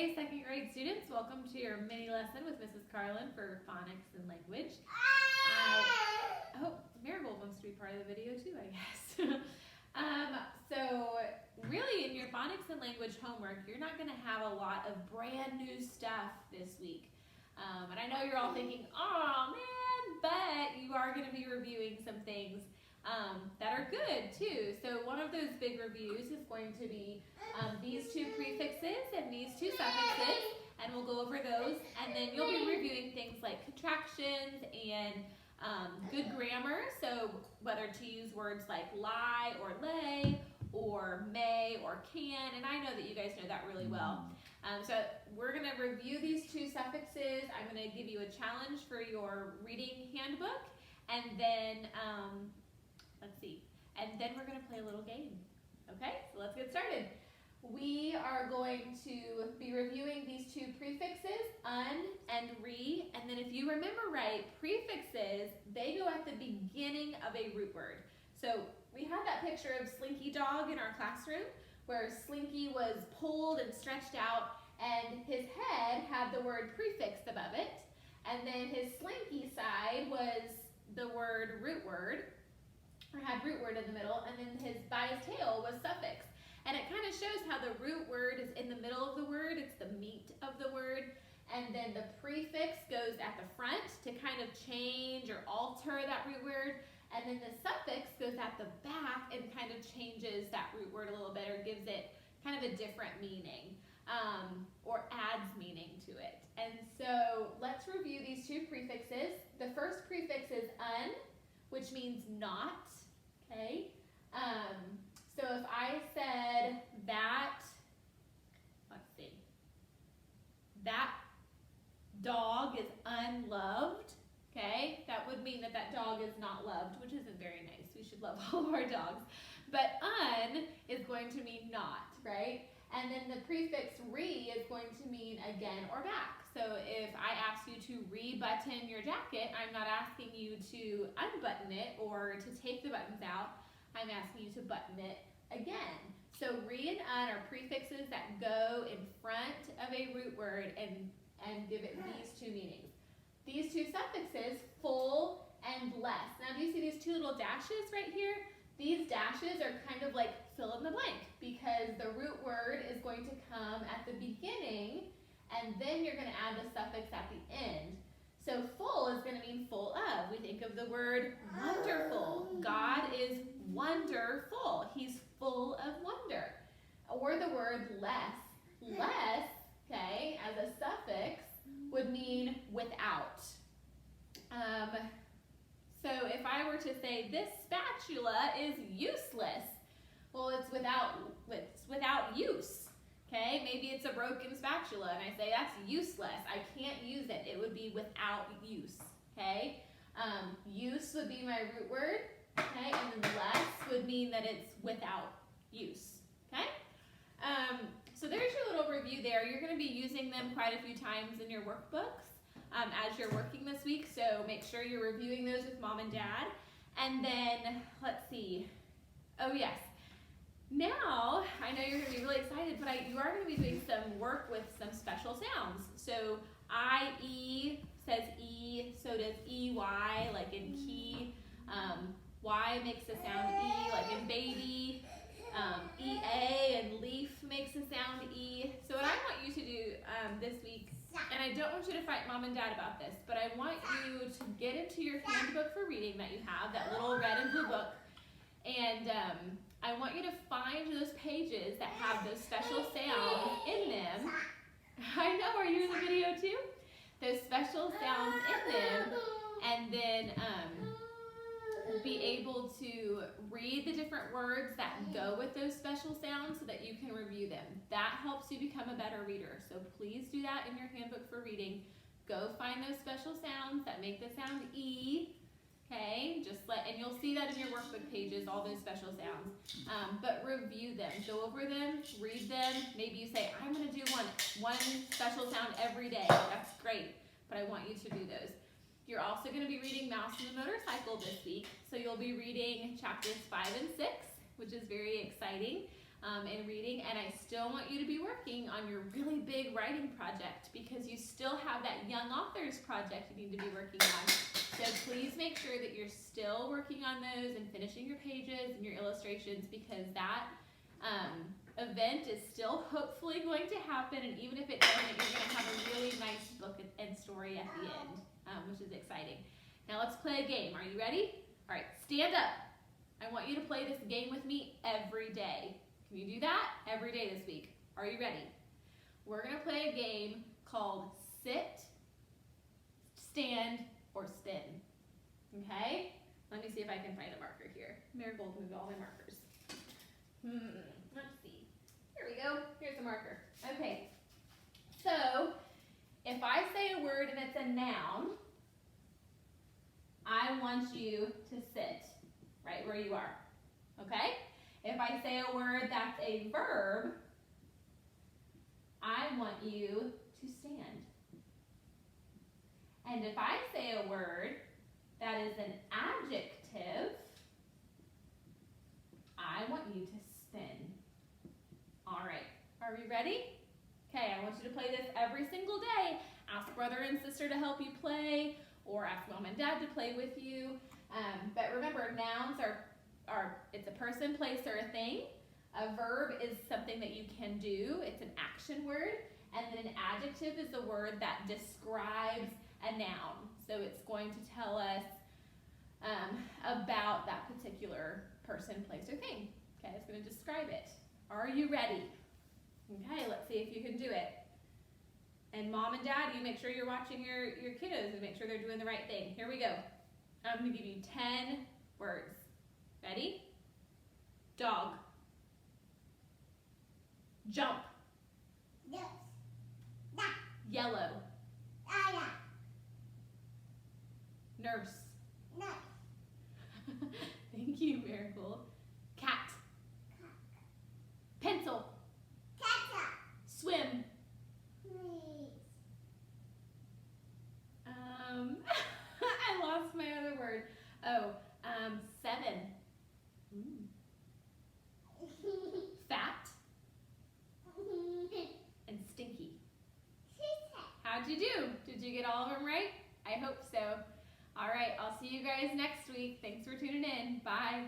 Hey, second grade students, welcome to your mini lesson with Mrs. Carlin for phonics and language. Marigold wants to be part of the video too, I guess. So really in your phonics and language homework, you're not going to have a lot of brand new stuff this week. And I know you're all thinking, oh man, but you are going to be reviewing some things that are good too. So one of those big reviews is going to be these two prefixes and these two suffixes, and we'll go over those, and then you'll be reviewing things like contractions and good grammar, so whether to use words like lie or lay or may or can, and I know that you guys know that really well. So we're going to review these two suffixes. I'm going to give you a challenge for your reading handbook, and then we're going to play a little game. Okay, so let's get started. We are going to be reviewing these two prefixes, un and re, and then if you remember right, prefixes, they go at the beginning of a root word. So we had that picture of Slinky Dog in our classroom, where Slinky was pulled and stretched out, and his head had the word prefix above it, and then his slinky side was the word root word, or had root word in the middle, and then by his tail was suffix. And it kind of shows how the root word is in the middle of the word, it's the meat of the word, and then the prefix goes at the front to kind of change or alter that root word, and then the suffix goes at the back and kind of changes that root word a little bit, or gives it kind of a different meaning, or adds meaning to it. And so let's review these two prefixes. The first prefix is un, which means not, okay? So if I said that, that dog is unloved, okay? That would mean that that dog is not loved, which isn't very nice. We should love all of our dogs. But un is going to mean not, right? And then the prefix re is going to mean again or back. So if I ask you to re-button your jacket, I'm not asking you to unbutton it or to take the buttons out. I'm asking you to button it again. So re and un are prefixes that go in front of a root word and give it these two meanings. These two suffixes, full and less. Now do you see these two little dashes right here? These dashes are kind of like fill in the blank, because the root word is going to come at the beginning, and then you're going to add the suffix at the end. So full is going to mean full of. We think of the word wonderful. God is wonderful. He's full of wonder. Or the word less. Less, okay, as a suffix would mean without. So if I were to say this spatula is useless, well, it's without use. Okay, maybe it's a broken spatula and I say that's useless. I can't use it. It would be without use. Okay, use would be my root word. Okay, and then less would mean that it's without use. Okay, so there's your little review there. You're going to be using them quite a few times in your workbooks as you're working this week. So make sure you're reviewing those with mom and dad. And then let's see. Oh yes. Now, I know you're going to be really excited, but you are going to be doing some work with some special sounds. So I-E says E, so does E-Y, like in key. Y makes the sound E, like in baby. E-A and leaf makes the sound E. So what I want you to do this week, and I don't want you to fight mom and dad about this, but I want you to get into your handbook for reading that you have, that little red and blue book, and I want you to find those pages that have those special sounds in them. I know, are you in the video too? Those special sounds in them, and then be able to read the different words that go with those special sounds so that you can review them. That helps you become a better reader. So please do that in your handbook for reading. Go find those special sounds that make the sound E. Okay, and you'll see that in your workbook pages, all those special sounds. But review them, go over them, read them. Maybe you say, I'm going to do one special sound every day. That's great, but I want you to do those. You're also going to be reading Mouse and the Motorcycle this week. So you'll be reading chapters 5 and 6, which is very exciting. in reading, and I still want you to be working on your really big writing project because you still have that young authors project you need to be working on. So please make sure that you're still working on those and finishing your pages and your illustrations, because that event is still hopefully going to happen, and even if it doesn't, you're going to have a really nice book and story at the end, which is exciting. Now let's play a game. Are you ready? All right, stand up. I want you to play this game with me every day. Can you do that? Every day this week. Are you ready? We're going to play a game called Sit, Stand, or Spin. Okay? Let me see if I can find a marker here. Marigold moved all my markers. Let's see. Here we go. Here's a marker. Okay. So, if I say a word and it's a noun, I want you to sit right where you are. Okay? If I say a word that's a verb, I want you to stand. And if I say a word that is an adjective, I want you to spin. All right, are we ready? Okay, I want you to play this every single day. Ask brother and sister to help you play, or ask mom and dad to play with you. But remember, nouns are it's a person, place, or a thing. A verb is something that you can do. It's an action word. And then an adjective is a word that describes a noun. So it's going to tell us about that particular person, place, or thing. Okay, it's going to describe it. Are you ready? Okay, let's see if you can do it. And mom and dad, you make sure you're watching your kiddos and make sure they're doing the right thing. Here we go. I'm going to give you 10 words. Ready? Dog. Jump. Yes. Yellow. Nurse. No. Thank you, Miracle. Cat. Pencil. Swim. I lost my other word. Oh, 7. Fat. And stinky. How'd you do? Did you get all of them right? I hope so. All right, I'll see you guys next week. Thanks for tuning in. Bye.